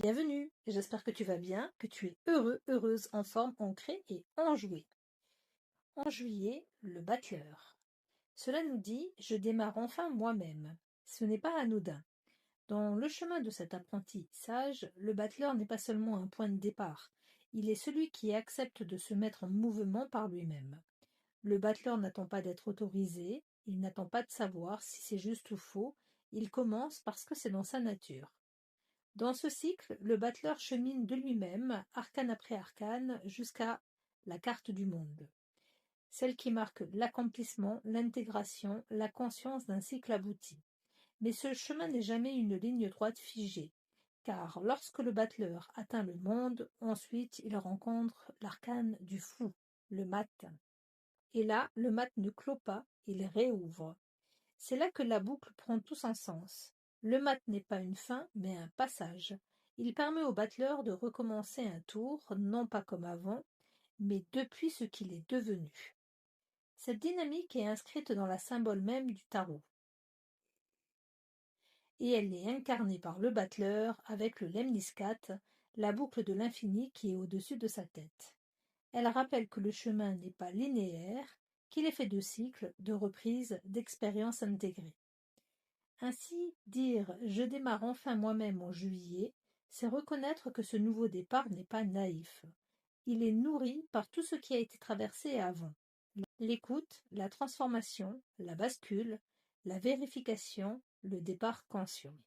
Bienvenue, j'espère que tu vas bien, que tu es heureux, heureuse, en forme, ancrée et enjouée. En juillet, le battleur. Cela nous dit « Je démarre enfin moi-même ». Ce n'est pas anodin. Dans le chemin de cet apprentissage, le battleur n'est pas seulement un point de départ, il est celui qui accepte de se mettre en mouvement par lui-même. Le battleur n'attend pas d'être autorisé, il n'attend pas de savoir si c'est juste ou faux, il commence parce que c'est dans sa nature. Dans ce cycle, le battleur chemine de lui-même, arcane après arcane, jusqu'à la carte du monde. Celle qui marque l'accomplissement, l'intégration, la conscience d'un cycle abouti. Mais ce chemin n'est jamais une ligne droite figée, car lorsque le battleur atteint le monde, ensuite il rencontre l'arcane du fou, le mat. Et là, le mat ne clôt pas, il réouvre. C'est là que la boucle prend tout son sens. Le mat n'est pas une fin, mais un passage. Il permet au battleur de recommencer un tour, non pas comme avant, mais depuis ce qu'il est devenu. Cette dynamique est inscrite dans la symbole même du tarot. Et elle est incarnée par le battleur avec le lemniscat, la boucle de l'infini qui est au-dessus de sa tête. Elle rappelle que le chemin n'est pas linéaire, qu'il est fait de cycles, de reprises, d'expériences intégrées. Ainsi, dire « je démarre enfin moi-même en juillet », c'est reconnaître que ce nouveau départ n'est pas naïf. Il est nourri par tout ce qui a été traversé avant. L'écoute, la transformation, la bascule, la vérification, le départ conscient.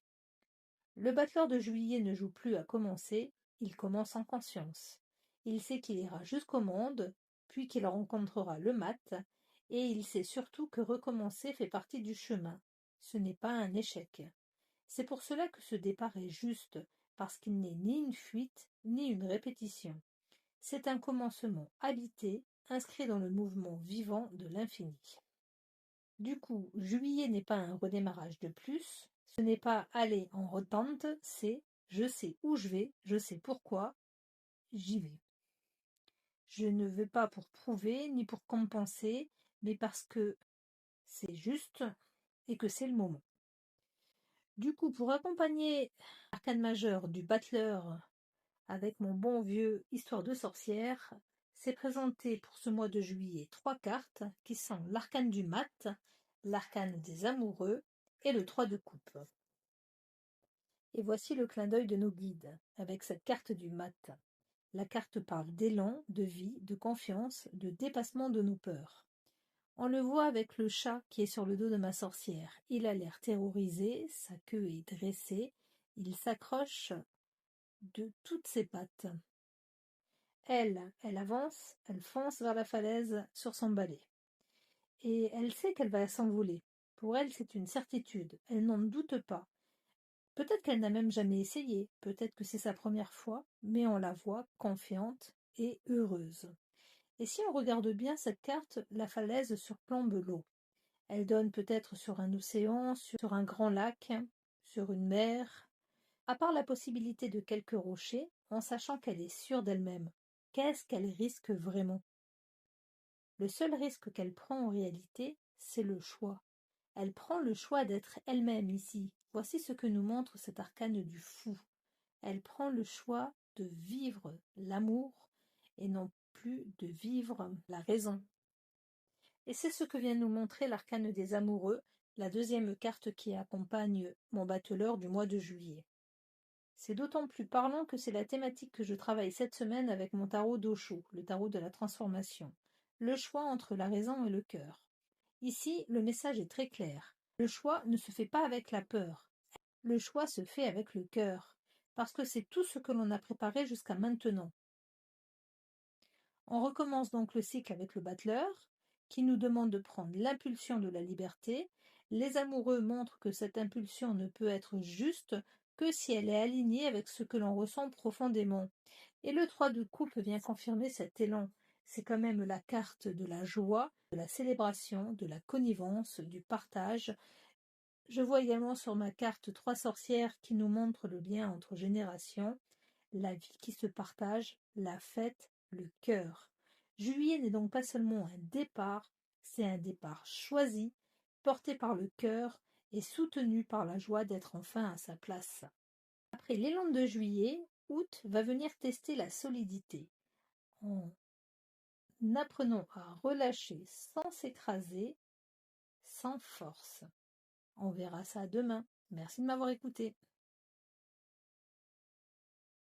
Le battleur de juillet ne joue plus à commencer, il commence en conscience. Il sait qu'il ira jusqu'au monde, puis qu'il rencontrera le mat, et il sait surtout que recommencer fait partie du chemin. Ce n'est pas un échec. C'est pour cela que ce départ est juste, parce qu'il n'est ni une fuite, ni une répétition. C'est un commencement habité, inscrit dans le mouvement vivant de l'infini. Du coup, juillet n'est pas un redémarrage de plus, ce n'est pas aller en retente, c'est je sais où je vais, je sais pourquoi, j'y vais. Je ne veux pas pour prouver ni pour compenser, mais parce que c'est juste et que c'est le moment. Du coup, pour accompagner l'arcane majeur du battleur avec mon bon vieux Histoire de sorcière, c'est présenté pour ce mois de juillet 3 cartes qui sont l'arcane du mat, l'arcane des amoureux et le 3 de coupe. Et voici le clin d'œil de nos guides avec cette carte du mat. La carte parle d'élan, de vie, de confiance, de dépassement de nos peurs. On le voit avec le chat qui est sur le dos de ma sorcière. Il a l'air terrorisé, sa queue est dressée, il s'accroche de toutes ses pattes. Elle avance, elle fonce vers la falaise sur son balai. Et elle sait qu'elle va s'envoler. Pour elle, c'est une certitude, elle n'en doute pas. Peut-être qu'elle n'a même jamais essayé, peut-être que c'est sa première fois, mais on la voit confiante et heureuse. Et si on regarde bien cette carte, la falaise surplombe l'eau. Elle donne peut-être sur un océan, sur un grand lac, sur une mer. À part la possibilité de quelques rochers, en sachant qu'elle est sûre d'elle-même, qu'est-ce qu'elle risque vraiment? Le seul risque qu'elle prend en réalité, c'est le choix. Elle prend le choix d'être elle-même ici. Voici ce que nous montre cet arcane du fou. Elle prend le choix de vivre l'amour et non plus de vivre la raison. Et c'est ce que vient nous montrer l'arcane des amoureux, la deuxième carte qui accompagne mon battleur du mois de juillet. C'est d'autant plus parlant que c'est la thématique que je travaille cette semaine avec mon tarot d'Osho, le tarot de la transformation. Le choix entre la raison et le cœur. Ici, le message est très clair. Le choix ne se fait pas avec la peur. Le choix se fait avec le cœur, parce que c'est tout ce que l'on a préparé jusqu'à maintenant. On recommence donc le cycle avec le battleur, qui nous demande de prendre l'impulsion de la liberté. Les amoureux montrent que cette impulsion ne peut être juste que si elle est alignée avec ce que l'on ressent profondément. Et le 3 de coupe vient confirmer cet élan. C'est quand même la carte de la joie, de la célébration, de la connivence, du partage. Je vois également sur ma carte 3 sorcières qui nous montrent le lien entre générations, la vie qui se partage, la fête, le cœur. Juillet n'est donc pas seulement un départ, c'est un départ choisi, porté par le cœur et soutenu par la joie d'être enfin à sa place. Après l'élan de juillet, août va venir tester la solidité, en apprenant à relâcher sans s'écraser, sans force. On verra ça demain. Merci de m'avoir écouté.